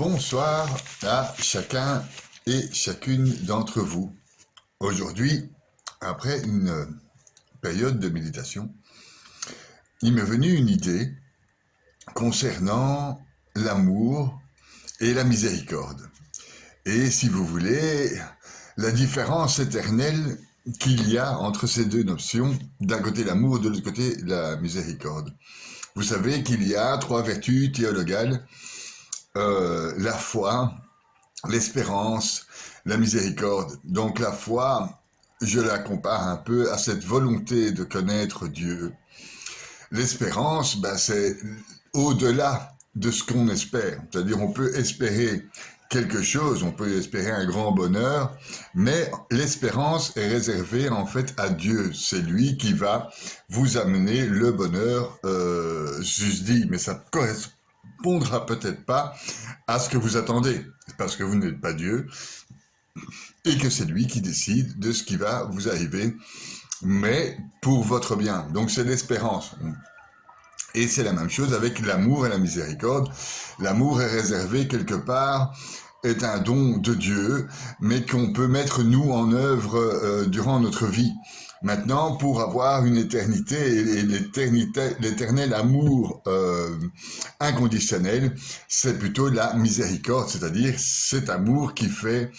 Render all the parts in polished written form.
Bonsoir à chacun et chacune d'entre vous. Aujourd'hui, après une période de méditation, il m'est venu une idée concernant l'amour et la miséricorde. Et si vous voulez, la différence éternelle qu'il y a entre ces deux notions, d'un côté l'amour, de l'autre côté la miséricorde. Vous savez qu'il y a trois vertus théologales, la foi, l'espérance, la miséricorde. Donc la foi, je la compare un peu à cette volonté de connaître Dieu. L'espérance, c'est au-delà de ce qu'on espère. C'est-à-dire on peut espérer quelque chose, on peut espérer un grand bonheur, mais l'espérance est réservée en fait à Dieu. C'est lui qui va vous amener le bonheur, juste dit, mais ça correspondra peut-être pas à ce que vous attendez, parce que vous n'êtes pas Dieu, et que c'est lui qui décide de ce qui va vous arriver, mais pour votre bien. Donc c'est l'espérance. Et c'est la même chose avec l'amour et la miséricorde. L'amour est réservé quelque part, est un don de Dieu, mais qu'on peut mettre nous en œuvre durant notre vie. Maintenant, pour avoir une éternité et l'éternel amour inconditionnel, c'est plutôt la miséricorde, c'est-à-dire cet amour qui fait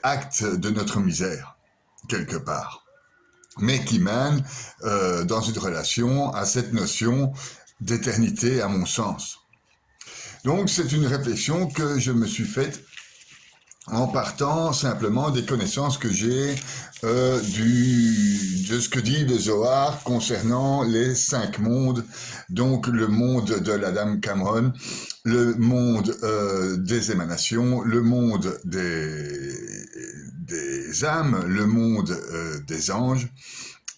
acte de notre misère, quelque part, mais qui mène dans une relation à cette notion d'éternité, à mon sens. Donc c'est une réflexion que je me suis faite en partant simplement des connaissances que j'ai de ce que dit le Zohar concernant les 5 mondes, donc le monde de la Dame Cameron, le monde des émanations, le monde des âmes, le monde des anges,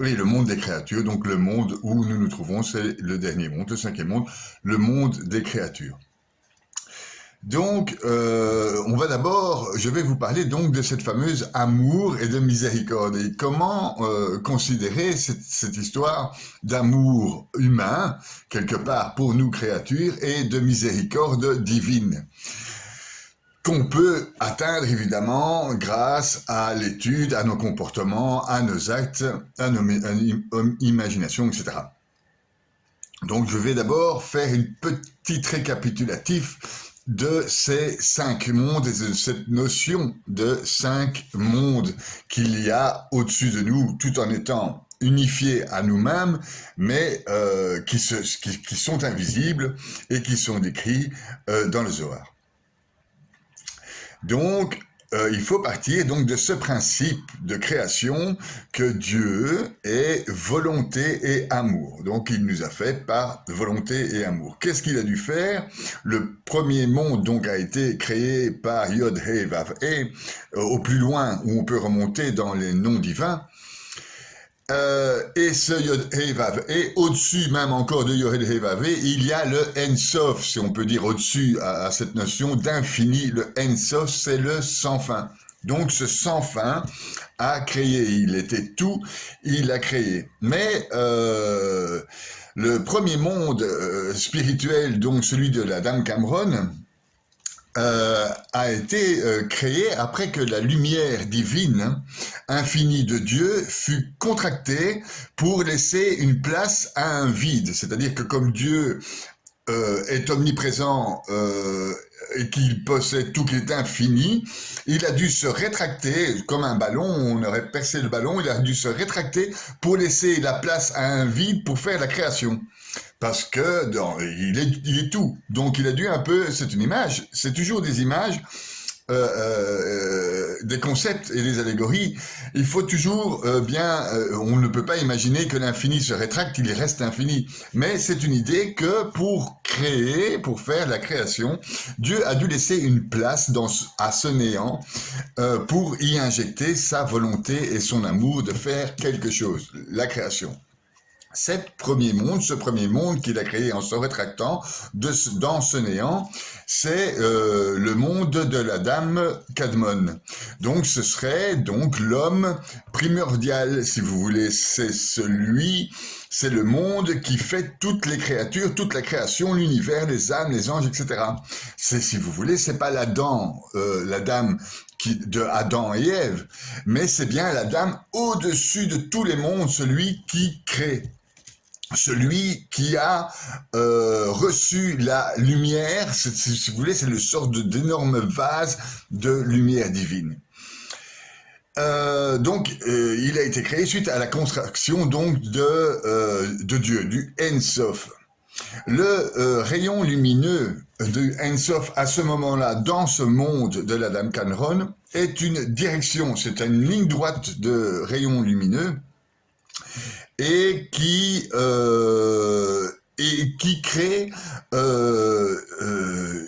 et le monde des créatures, donc le monde où nous nous trouvons, c'est le dernier monde, le 5e monde, le monde des créatures. Donc, je vais vous parler donc de cette fameuse amour et de miséricorde. Et comment considérer cette histoire d'amour humain, quelque part pour nous créatures, et de miséricorde divine, qu'on peut atteindre évidemment grâce à l'étude, à nos comportements, à nos actes, à nos imaginations, etc. Donc, je vais d'abord faire une petite récapitulatif de ces 5 mondes et de cette notion de 5 mondes qu'il y a au-dessus de nous, tout en étant unifiés à nous-mêmes, mais qui sont invisibles et qui sont décrits dans le Zohar. Donc, il faut partir donc de ce principe de création que Dieu est volonté et amour. Donc, il nous a fait par volonté et amour. Qu'est-ce qu'il a dû faire? Le premier monde donc a été créé par Yod He Vav He, au plus loin où on peut remonter dans les noms divins. Et ce Yod He Vav He, au-dessus même encore de Yod He Vav He, il y a le En Sof, si on peut dire au-dessus à cette notion d'infini. Le En Sof, c'est le sans fin. Donc ce sans fin a créé, il était tout, il a créé. Mais le premier monde spirituel, donc celui de la Dame Cameron, a été créé après que la lumière divine, infinie de Dieu, fut contractée pour laisser une place à un vide. C'est-à-dire que comme Dieu est omniprésent et qu'il possède tout, qu'il est infini, il a dû se rétracter, comme un ballon, on aurait percé le ballon, il a dû se rétracter pour laisser la place à un vide pour faire la création. Parce que il est tout. Donc il a dû un peu, c'est une image, c'est toujours des images, des concepts et des allégories. Il faut toujours on ne peut pas imaginer que l'infini se rétracte, il reste infini. Mais c'est une idée que pour créer, pour faire la création, Dieu a dû laisser une place à ce néant pour y injecter sa volonté et son amour de faire quelque chose, la création. Ce premier monde qu'il a créé en se rétractant dans ce néant, c'est le monde de la Dame Cadmon. Donc ce serait donc l'homme primordial, si vous voulez, c'est celui c'est le monde qui fait toutes les créatures, toute la création, l'univers, les âmes, les anges, etc. C'est, si vous voulez, c'est pas l'Adam de Adam et Ève, mais c'est bien l'Adam au-dessus de tous les mondes, celui qui crée. Celui qui a reçu la lumière, si vous voulez, c'est le sort d'énorme vase de lumière divine. Il a été créé suite à la contraction donc de Dieu, du Ein Sof. Le rayon lumineux de Ein Sof à ce moment-là, dans ce monde de l'Adam Kanron, est une direction, c'est une ligne droite de rayon lumineux et qui crée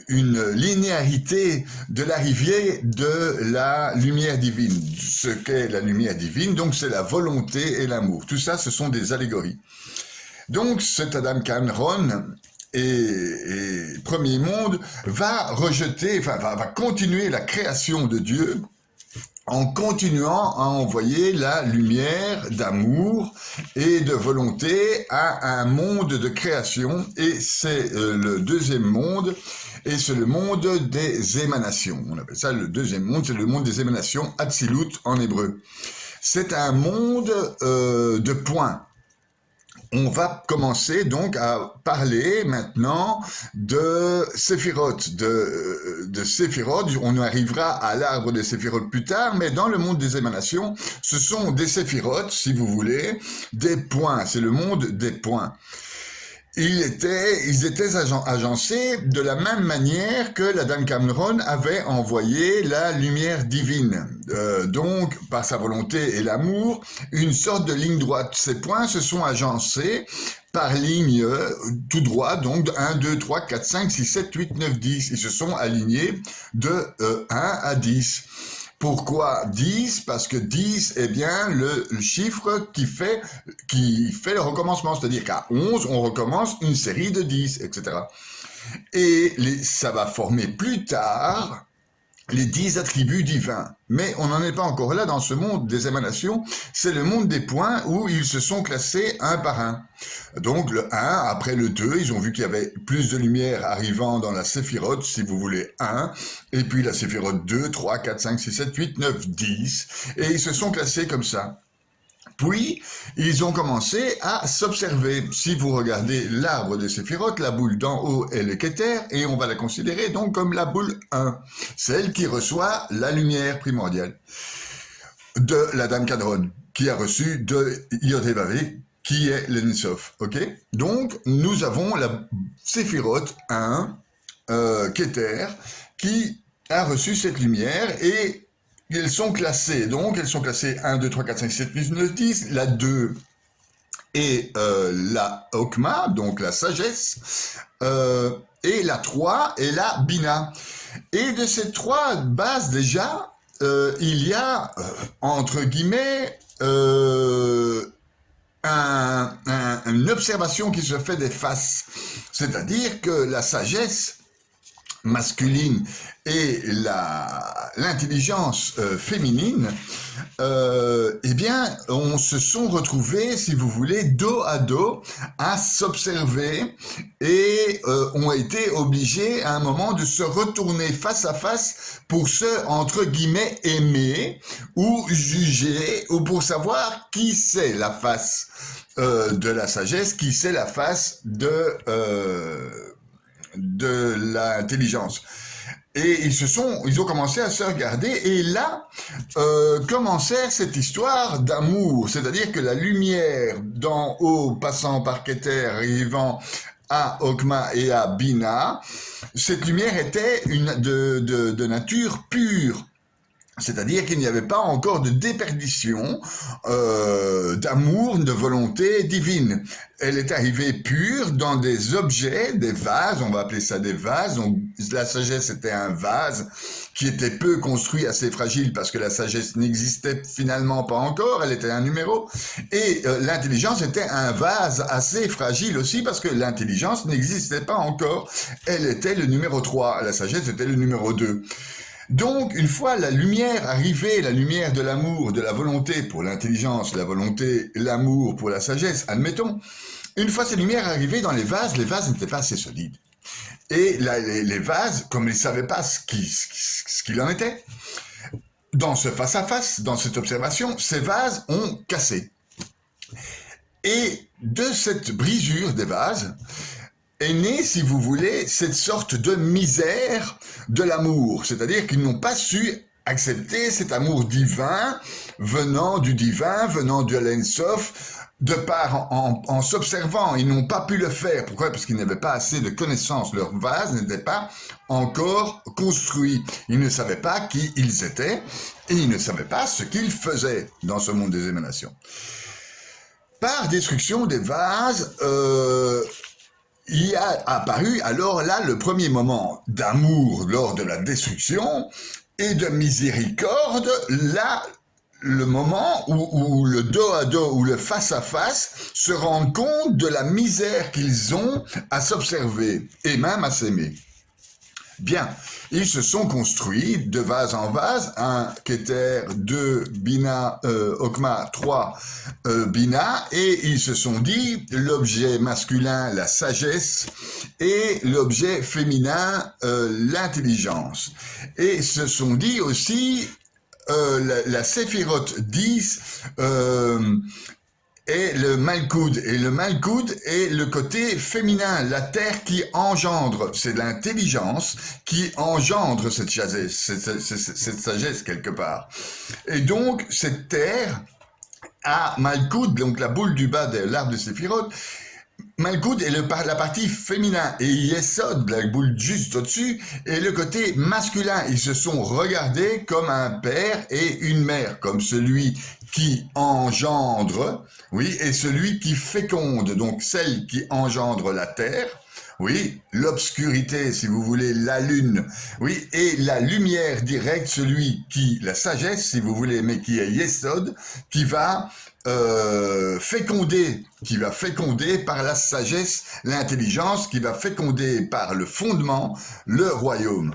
une linéarité de l'arrivée de la lumière divine. Ce qu'est la lumière divine, donc c'est la volonté et l'amour. Tout ça, ce sont des allégories. Donc cet Adam Kanron et premier monde va continuer la création de Dieu en continuant à envoyer la lumière d'amour et de volonté à un monde de création, et c'est le deuxième monde, et c'est le monde des émanations. On appelle ça le deuxième monde, c'est le monde des émanations, Hatzilut en hébreu. C'est un monde de points. On va commencer donc à parler maintenant de Séphiroth, de Séphiroth. On arrivera à l'arbre des Séphiroth plus tard, mais dans le monde des émanations, ce sont des Séphiroth, si vous voulez, des points. C'est le monde des points. Ils étaient agencés de la même manière que l'Adam Kanron avait envoyé la lumière divine. Donc, par sa volonté et l'amour, une sorte de ligne droite. Ces points se sont agencés par ligne tout droit, donc 1, 2, 3, 4, 5, 6, 7, 8, 9, 10. Ils se sont alignés de 1 à 10. Pourquoi 10? Parce que 10 est bien le chiffre qui fait le recommencement. C'est-à-dire qu'à 11, on recommence une série de 10, etc. Et ça va former plus tard les 10 attributs divins. Mais on n'en est pas encore là dans ce monde des émanations. C'est le monde des points où ils se sont classés un par un. Donc le 1, après le 2, ils ont vu qu'il y avait plus de lumière arrivant dans la Séphiroth, si vous voulez, 1. Et puis la Séphiroth 2, 3, 4, 5, 6, 7, 8, 9, 10. Et ils se sont classés comme ça. Puis, ils ont commencé à s'observer. Si vous regardez l'arbre de Séphiroth, la boule d'en haut est le Keter, et on va la considérer donc comme la boule 1, celle qui reçoit la lumière primordiale de l'Adam Kanron, qui a reçu de Yod-Heh-Vav, qui est l'En Sof. Okay? Donc, nous avons la Séphiroth 1, Keter, qui a reçu cette lumière, et elles sont classées, donc elles sont classées 1, 2, 3, 4, 5, 7, 8, 9, 10, la 2 et la Okma, donc la sagesse, et la 3 et la Bina. Et de ces trois bases déjà, il y a, entre guillemets, une observation qui se fait des faces. C'est-à-dire que la sagesse masculine et l'intelligence féminine, eh bien, on se sont retrouvés, si vous voulez, dos à dos, à s'observer et ont été obligés à un moment de se retourner face à face pour se, entre guillemets, aimer ou juger, ou pour savoir qui c'est la face de la sagesse, qui c'est la face de l'intelligence. Et ils ont commencé à se regarder, et là commençait cette histoire d'amour, c'est-à-dire que la lumière d'en haut, passant par Keter, arrivant à Okma et à Bina, cette lumière était de nature pure. C'est-à-dire qu'il n'y avait pas encore de déperdition d'amour, de volonté divine. Elle est arrivée pure dans des objets, des vases, on va appeler ça des vases. Donc, la sagesse était un vase qui était peu construit, assez fragile, parce que la sagesse n'existait finalement pas encore, elle était un numéro. Et l'intelligence était un vase assez fragile aussi, parce que l'intelligence n'existait pas encore. Elle était le numéro 3, la sagesse était le numéro 2. Donc, une fois la lumière arrivée, la lumière de l'amour, de la volonté pour l'intelligence, la volonté, l'amour pour la sagesse, admettons, une fois ces lumières arrivées dans les vases n'étaient pas assez solides. Et les vases, comme ils ne savaient pas ce qu'il en était, dans ce face-à-face, dans cette observation, ces vases ont cassé. Et de cette brisure des vases est née, si vous voulez, cette sorte de misère de l'amour. C'est-à-dire qu'ils n'ont pas su accepter cet amour divin, venant de l'Ensof, de part en s'observant. Ils n'ont pas pu le faire. Pourquoi? Parce qu'ils n'avaient pas assez de connaissances. Leur vase n'était pas encore construit. Ils ne savaient pas qui ils étaient et ils ne savaient pas ce qu'ils faisaient dans ce monde des émanations. Par destruction des vases, il y a apparu alors là le premier moment d'amour lors de la destruction et de miséricorde, là le moment où le dos à dos ou le face à face se rendent compte de la misère qu'ils ont à s'observer et même à s'aimer. Bien, ils se sont construits de vase en vase, 1 Keter, 2 Bina, Okma, 3 Bina, et ils se sont dit l'objet masculin, la sagesse, et l'objet féminin, l'intelligence. Et se sont dit aussi la Séphiroth 10 est le Malkoud, et le Malkoud est le côté féminin, la terre qui engendre, c'est l'intelligence qui engendre cette sagesse quelque part. Et donc cette terre a Malkoud, donc la boule du bas de l'arbre de Séphiroth. Malkoud est la partie féminin et Yesod, la boule juste au-dessus, est le côté masculin. Ils se sont regardés comme un père et une mère, comme celui qui engendre, oui, et celui qui féconde, donc celle qui engendre la terre, oui, l'obscurité, si vous voulez, la lune, oui, et la lumière directe, celui qui, la sagesse, si vous voulez, mais qui est Yesod, qui va féconder par la sagesse, l'intelligence, qui va féconder par le fondement, le royaume.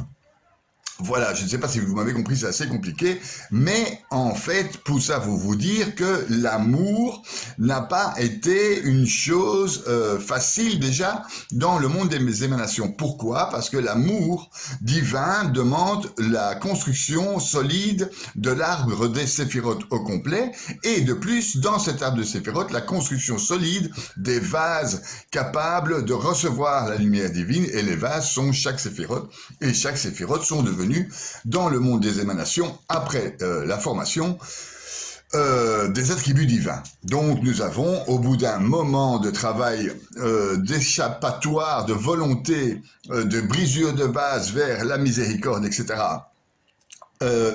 Voilà, je ne sais pas si vous m'avez compris, c'est assez compliqué, mais en fait, pour ça, vous dire que l'amour n'a pas été une chose facile déjà dans le monde des émanations. Pourquoi? Parce que l'amour divin demande la construction solide de l'arbre des séphirotes au complet, et de plus, dans cet arbre de séphirotes, la construction solide des vases capables de recevoir la lumière divine, et les vases sont chaque séphirote, et chaque séphirote sont devenus dans le monde des émanations après la formation des attributs divins. Donc nous avons, au bout d'un moment de travail d'échappatoire, de volonté, de brisure de vase vers la miséricorde, etc.,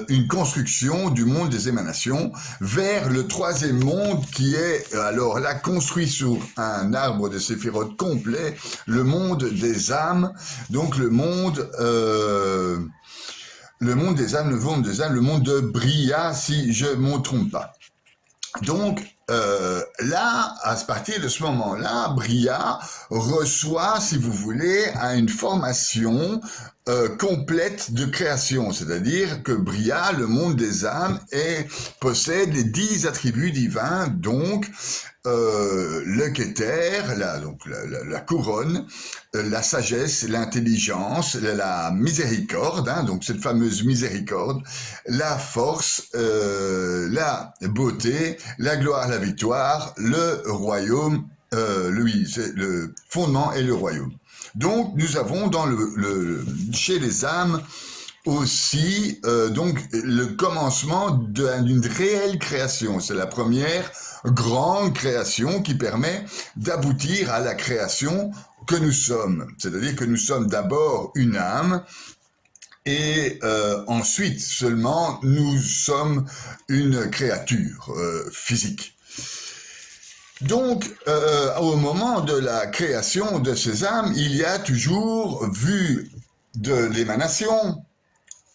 une construction du monde des émanations vers le troisième monde qui est alors là construit sur un arbre de séphiroth complet, le monde des âmes, donc le monde des âmes, le monde de Bria, si je ne me trompe pas. Donc, là, à partir de ce moment-là, Bria reçoit, si vous voulez, une formation complète de création. C'est-à-dire que Bria, le monde des âmes, possède les 10 attributs divins, donc le Keter, la couronne, la sagesse, l'intelligence, la miséricorde, donc cette fameuse miséricorde, la force, la beauté, la gloire, la victoire, le royaume, le fondement et le royaume. Donc nous avons chez les âmes aussi donc le commencement d'une réelle création. C'est la première grande création qui permet d'aboutir à la création que nous sommes. C'est-à-dire que nous sommes d'abord une âme et ensuite seulement nous sommes une créature physique. Donc, au moment de la création de ces âmes, il y a toujours, vu de l'émanation,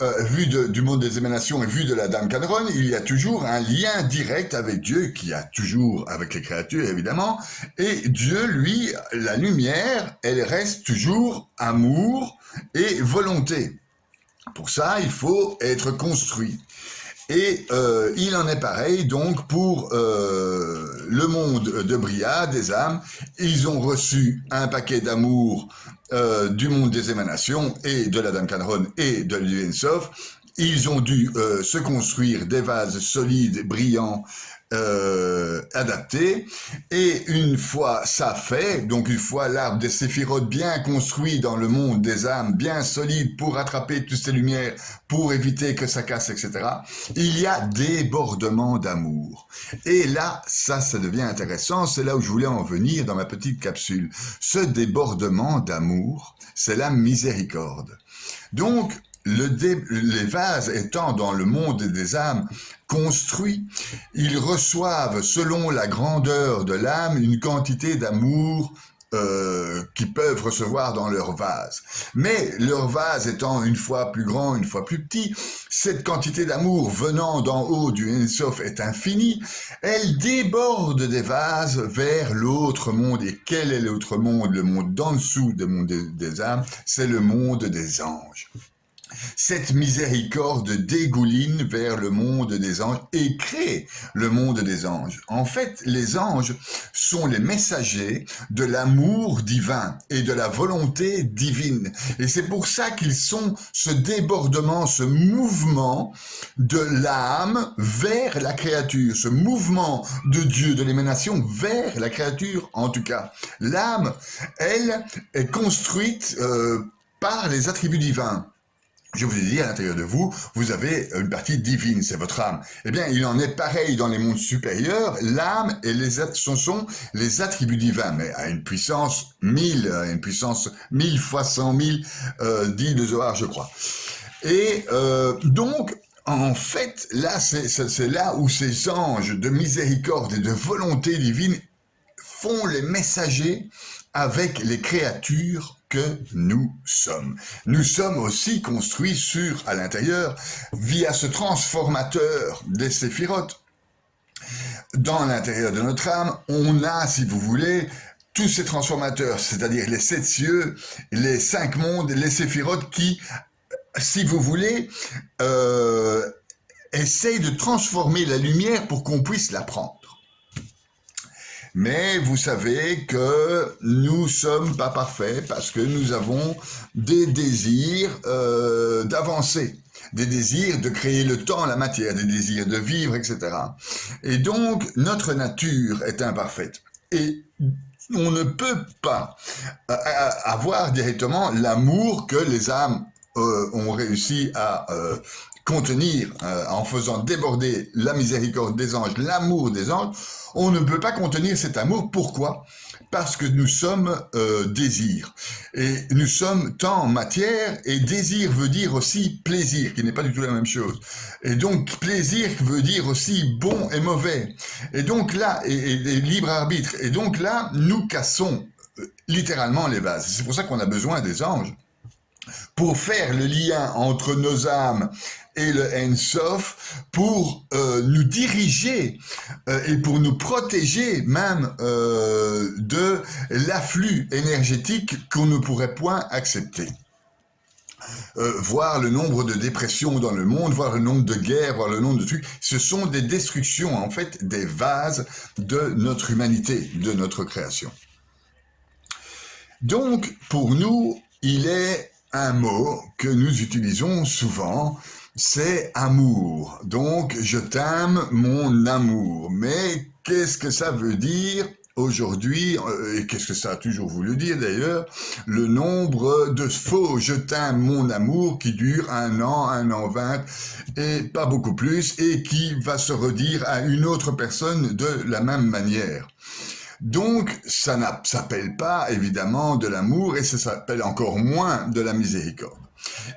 vu du monde des émanations et vu de la Dame Cadron, il y a toujours un lien direct avec Dieu, qui a toujours avec les créatures évidemment, et Dieu, lui, la lumière, elle reste toujours amour et volonté. Pour ça, il faut être construit. Et il en est pareil donc pour le monde de Bria, des âmes. Ils ont reçu un paquet d'amour du monde des émanations et de la Dame Canron et de l'Ensof. Ils ont dû se construire des vases solides, brillants, adaptés, et une fois ça fait, donc une fois l'arbre des séphirotes bien construit dans le monde des âmes, bien solide pour attraper toutes ces lumières, pour éviter que ça casse, etc., il y a débordement d'amour. Et là, ça devient intéressant, c'est là où je voulais en venir dans ma petite capsule. Ce débordement d'amour, c'est la miséricorde. Donc, les vases étant dans le monde des âmes construits, ils reçoivent selon la grandeur de l'âme une quantité d'amour qu'ils peuvent recevoir dans leur vase. Mais leur vase étant une fois plus grand, une fois plus petit, cette quantité d'amour venant d'en haut du Ensof est infinie, elle déborde des vases vers l'autre monde. Et quel est l'autre monde? Le monde d'en dessous du monde des âmes, c'est le monde des anges. Cette miséricorde dégouline vers le monde des anges et crée le monde des anges. En fait, les anges sont les messagers de l'amour divin et de la volonté divine. Et c'est pour ça qu'ils sont ce débordement, ce mouvement de l'âme vers la créature, ce mouvement de Dieu, de l'émanation vers la créature en tout cas. L'âme, elle, est construite par les attributs divins. Je vous ai dit, à l'intérieur de vous, vous avez une partie divine, c'est votre âme. Eh bien, il en est pareil dans les mondes supérieurs. L'âme et ce sont les attributs divins, mais à une puissance 1000, à une puissance 1000 fois 100 000, dit le Zohar, je crois. Et donc, en fait, là, c'est là où ces anges de miséricorde et de volonté divine font les messagers avec les créatures que nous sommes. Nous sommes aussi construits à l'intérieur, via ce transformateur des séphirotes. Dans l'intérieur de notre âme, on a, si vous voulez, tous ces transformateurs, c'est-à-dire les 7 cieux, les 5 mondes, les séphirotes qui, si vous voulez, essayent de transformer la lumière pour qu'on puisse la prendre. Mais vous savez que nous sommes pas parfaits parce que nous avons des désirs d'avancer, des désirs de créer le temps, la matière, des désirs de vivre, etc. Et donc, notre nature est imparfaite. Et on ne peut pas avoir directement l'amour que les âmes ont réussi à contenir en faisant déborder la miséricorde des anges, l'amour des anges. On ne peut pas contenir cet amour. Pourquoi? Parce que nous sommes désir. Et nous sommes temps, matière, et désir veut dire aussi plaisir, qui n'est pas du tout la même chose. Et donc, plaisir veut dire aussi bon et mauvais. Et donc là, et libre arbitre. Et donc là, nous cassons littéralement les vases. C'est pour ça qu'on a besoin des anges. Pour faire le lien entre nos âmes et le Ensof, pour nous diriger et pour nous protéger même de l'afflux énergétique qu'on ne pourrait point accepter. Voir le nombre de dépressions dans le monde, voir le nombre de guerres, voir le nombre de trucs, ce sont des destructions en fait des vases de notre humanité, de notre création. Donc pour nous, il est un mot que nous utilisons souvent, c'est amour. Donc, je t'aime, mon amour. Mais qu'est-ce que ça veut dire aujourd'hui, et qu'est-ce que ça a toujours voulu dire d'ailleurs, le nombre de faux je t'aime, mon amour qui dure 1 an 20, et pas beaucoup plus, et qui va se redire à une autre personne de la même manière. Donc, ça ne s'appelle pas évidemment de l'amour et ça s'appelle encore moins de la miséricorde.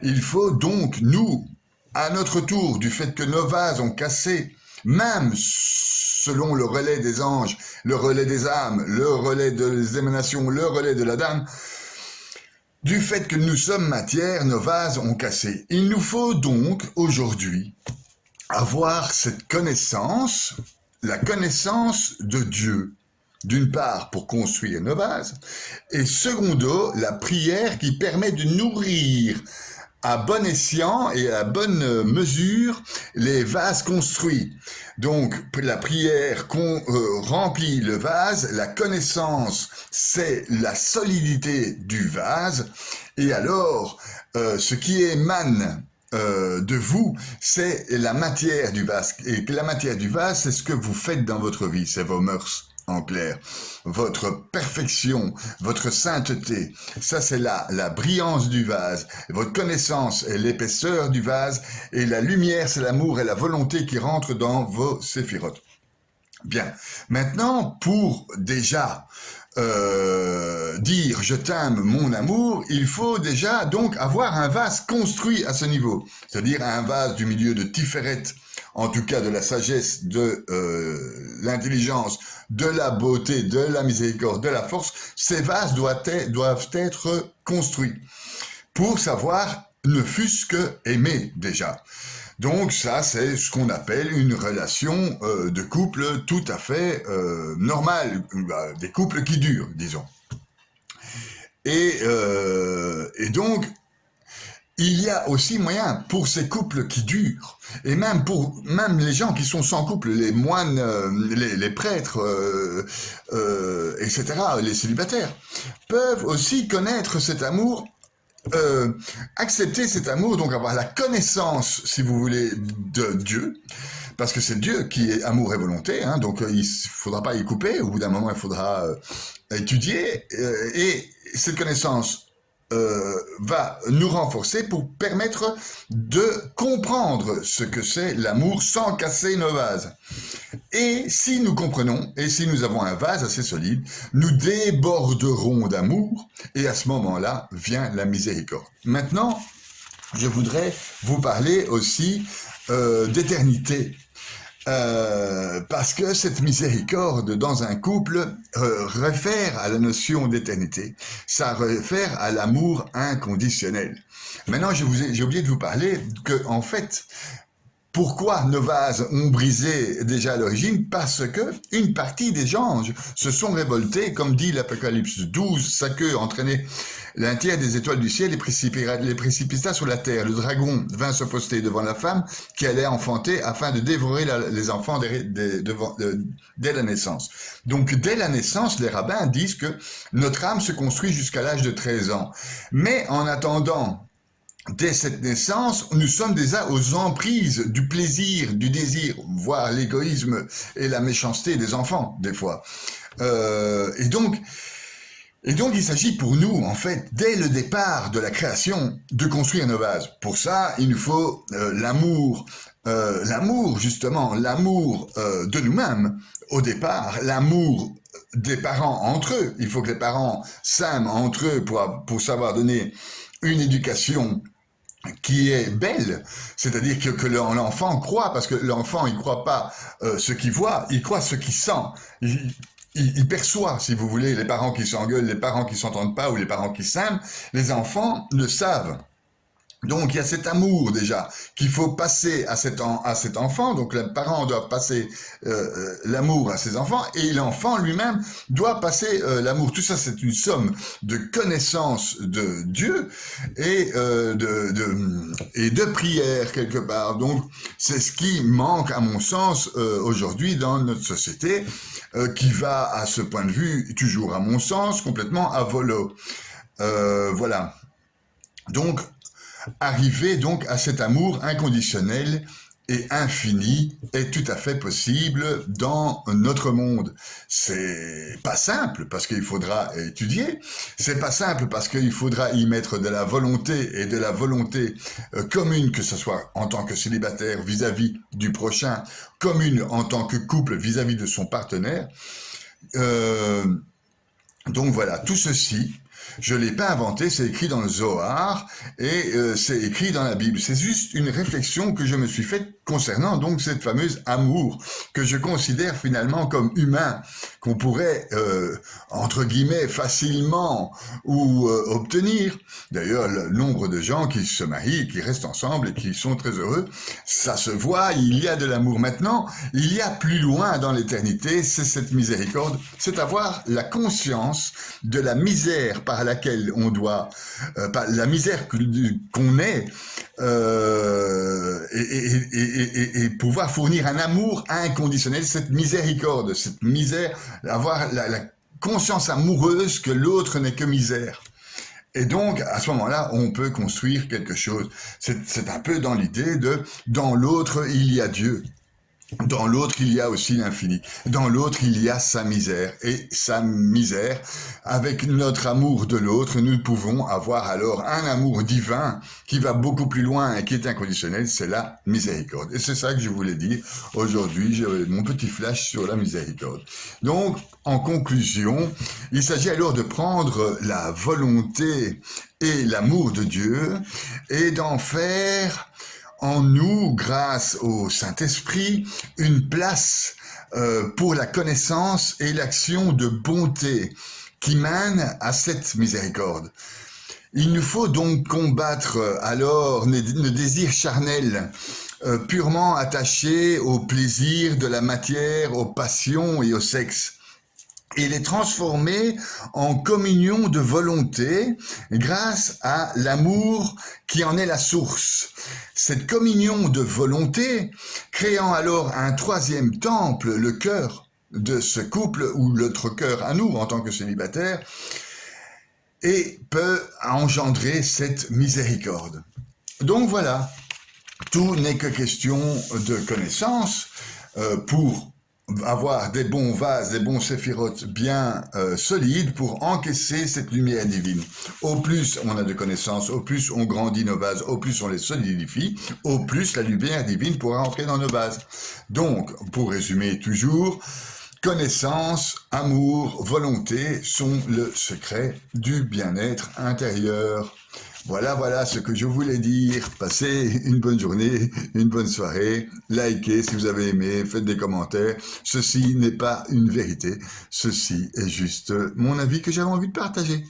Il faut donc, nous, à notre tour, du fait que nos vases ont cassé, même selon le relais des anges, le relais des âmes, le relais des émanations, le relais de la Dame, du fait que nous sommes matière, nos vases ont cassé. Il nous faut donc, aujourd'hui, avoir cette connaissance, la connaissance de Dieu. D'une part, pour construire nos vases, et secondo, la prière qui permet de nourrir à bon escient et à bonne mesure les vases construits. Donc la prière remplit le vase, la connaissance c'est la solidité du vase, et alors ce qui émane de vous, c'est la matière du vase. Et la matière du vase, c'est ce que vous faites dans votre vie, c'est vos mœurs. En clair, votre perfection, votre sainteté, ça c'est la brillance du vase, votre connaissance est l'épaisseur du vase, et la lumière c'est l'amour et la volonté qui rentrent dans vos séphirotes. Bien, maintenant pour déjà dire je t'aime mon amour, il faut déjà donc avoir un vase construit à ce niveau, c'est-à-dire un vase du milieu de Tiferet, en tout cas de la sagesse, de l'intelligence, de la beauté, de la miséricorde, de la force. Ces vases doivent être construits pour savoir ne fût-ce que aimer déjà. Donc ça, c'est ce qu'on appelle une relation de couple tout à fait normale, des couples qui durent, disons. Et donc, il y a aussi moyen pour ces couples qui durent, et même pour les gens qui sont sans couple, les moines, les prêtres, etc., les célibataires, peuvent aussi connaître cet amour, accepter cet amour, donc avoir la connaissance, si vous voulez, de Dieu, parce que c'est Dieu qui est amour et volonté, hein, donc il ne faudra pas y couper, au bout d'un moment il faudra étudier, et cette connaissance va nous renforcer pour permettre de comprendre ce que c'est l'amour sans casser nos vases. Et si nous comprenons, et si nous avons un vase assez solide, nous déborderons d'amour, et à ce moment-là vient la miséricorde. Maintenant, je voudrais vous parler aussi d'éternité. Parce que cette miséricorde dans un couple réfère à la notion d'éternité, ça réfère à l'amour inconditionnel. Maintenant, j'ai oublié de vous parler que, en fait, pourquoi nos vases ont brisé déjà à l'origine? Parce que une partie des anges se sont révoltés, comme dit l'Apocalypse 12, sa queue entraînait l'un tiers des étoiles du ciel les précipita sur la terre. Le dragon vint se poster devant la femme qui allait enfanter afin de dévorer les enfants dès la naissance. Donc dès la naissance, les rabbins disent que notre âme se construit jusqu'à l'âge de 13 ans. Mais en attendant, dès cette naissance, nous sommes déjà aux emprises du plaisir, du désir, voire l'égoïsme et la méchanceté des enfants, des fois. Et donc, il s'agit pour nous, en fait, dès le départ de la création, de construire nos vases. Pour ça, il nous faut l'amour, justement, l'amour de nous-mêmes au départ, l'amour des parents entre eux. Il faut que les parents s'aiment entre eux pour savoir donner une éducation qui est belle, c'est-à-dire que l'enfant croit, parce que l'enfant, il croit pas ce qu'il voit, il croit ce qu'il sent. Il perçoit, si vous voulez, les parents qui s'engueulent, les parents qui s'entendent pas ou les parents qui s'aiment, les enfants le savent. Donc il y a cet amour déjà qu'il faut passer à cet enfant, donc les parents doivent passer l'amour à ses enfants, et l'enfant lui-même doit passer l'amour. Tout ça c'est une somme de connaissance de Dieu et de prière quelque part. Donc c'est ce qui manque à mon sens aujourd'hui dans notre société, qui va à ce point de vue toujours à mon sens complètement à volo. Voilà. Donc arriver donc à cet amour inconditionnel et infini est tout à fait possible dans notre monde. C'est pas simple parce qu'il faudra étudier, c'est pas simple parce qu'il faudra y mettre de la volonté et de la volonté commune, que ce soit en tant que célibataire vis-à-vis du prochain, commune en tant que couple vis-à-vis de son partenaire. Donc voilà, tout ceci, je ne l'ai pas inventé, c'est écrit dans le Zohar et c'est écrit dans la Bible. C'est juste une réflexion que je me suis faite concernant donc cette fameuse amour que je considère finalement comme humain, qu'on pourrait, entre guillemets, facilement obtenir. D'ailleurs, le nombre de gens qui se marient, qui restent ensemble et qui sont très heureux, ça se voit, il y a de l'amour. Maintenant, il y a plus loin dans l'éternité, c'est cette miséricorde, c'est avoir la conscience de la misère par laquelle on doit, la misère qu'on est, et pouvoir fournir un amour inconditionnel, cette miséricorde, cette misère, avoir la conscience amoureuse que l'autre n'est que misère. Et donc, à ce moment-là, on peut construire quelque chose. C'est un peu dans l'idée de « dans l'autre, il y a Dieu ». Dans l'autre, il y a aussi l'infini. Dans l'autre, il y a sa misère. Et sa misère, avec notre amour de l'autre, nous pouvons avoir alors un amour divin qui va beaucoup plus loin et qui est inconditionnel, c'est la miséricorde. Et c'est ça que je voulais dire aujourd'hui, j'ai mon petit flash sur la miséricorde. Donc, en conclusion, il s'agit alors de prendre la volonté et l'amour de Dieu et d'en faire en nous, grâce au Saint-Esprit, une place pour la connaissance et l'action de bonté qui mène à cette miséricorde. Il nous faut donc combattre alors nos désirs charnels, purement attachés au plaisir de la matière, aux passions et au sexe, et les transformer en communion de volonté grâce à l'amour qui en est la source. Cette communion de volonté créant alors un troisième temple, le cœur de ce couple ou l'autre cœur à nous en tant que célibataires, et peut engendrer cette miséricorde. Donc voilà, tout n'est que question de connaissance pour avoir des bons vases, des bons séphirotes bien solides pour encaisser cette lumière divine. Au plus on a de connaissances, au plus on grandit nos vases, au plus on les solidifie, au plus la lumière divine pourra entrer dans nos vases. Donc, pour résumer toujours, connaissance, amour, volonté sont le secret du bien-être intérieur. Voilà ce que je voulais dire. Passez une bonne journée, une bonne soirée. Likez si vous avez aimé, faites des commentaires. Ceci n'est pas une vérité. Ceci est juste mon avis que j'avais envie de partager.